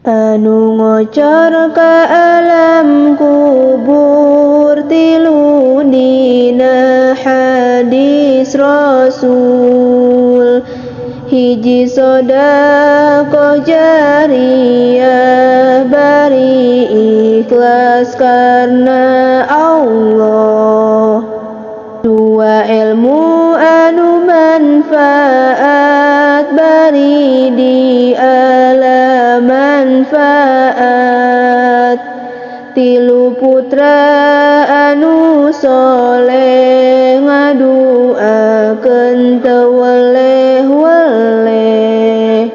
anu ngocor ka alam kubur tilu dina hadis Rasul. Hiji sodaqoh jariyah bari ikhlas karena Allah. Dua ilmu anu manfaat bari di alam manfaat. Tilu putra anu soleh ngaduakeun teu weleh-weleh.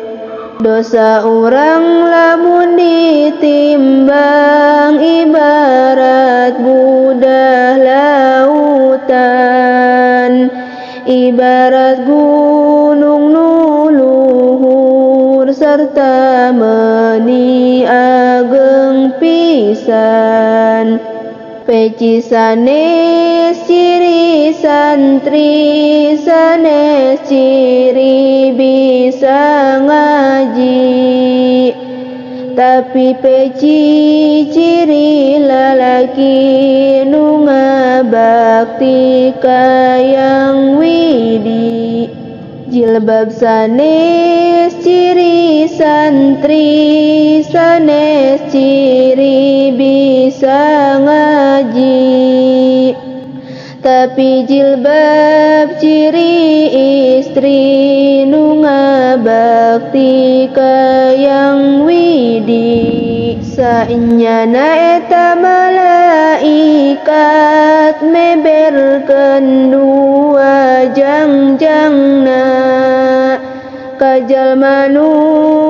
Dosa urang lamun ditimbang ibarat budah lautan. Ibarat gunung nu luhur sarta meuni ageng pisan. Peci sanes ciri santri, sanes ciri bisa ngaji. Tapi peci ciri lalaki nu ngabakti ka Yang Widi. Jilbab sanes ciri santri, sanes ciri bisa ngaji. Tapi jilbab ciri istri nu ngabakti ka Yang Widi. Saenyana eta malaikat meberkeun dua jangjangna ka jalma nu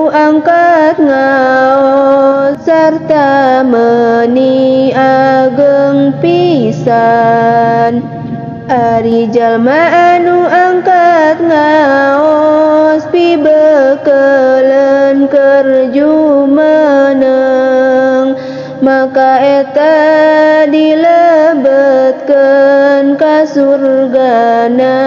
angkat ngaos sarta meuni ageng pisan. Ari jalma anu angkat ngaos pibeukeulun keur jumeneng, maka eta dilebetkeun ka surgana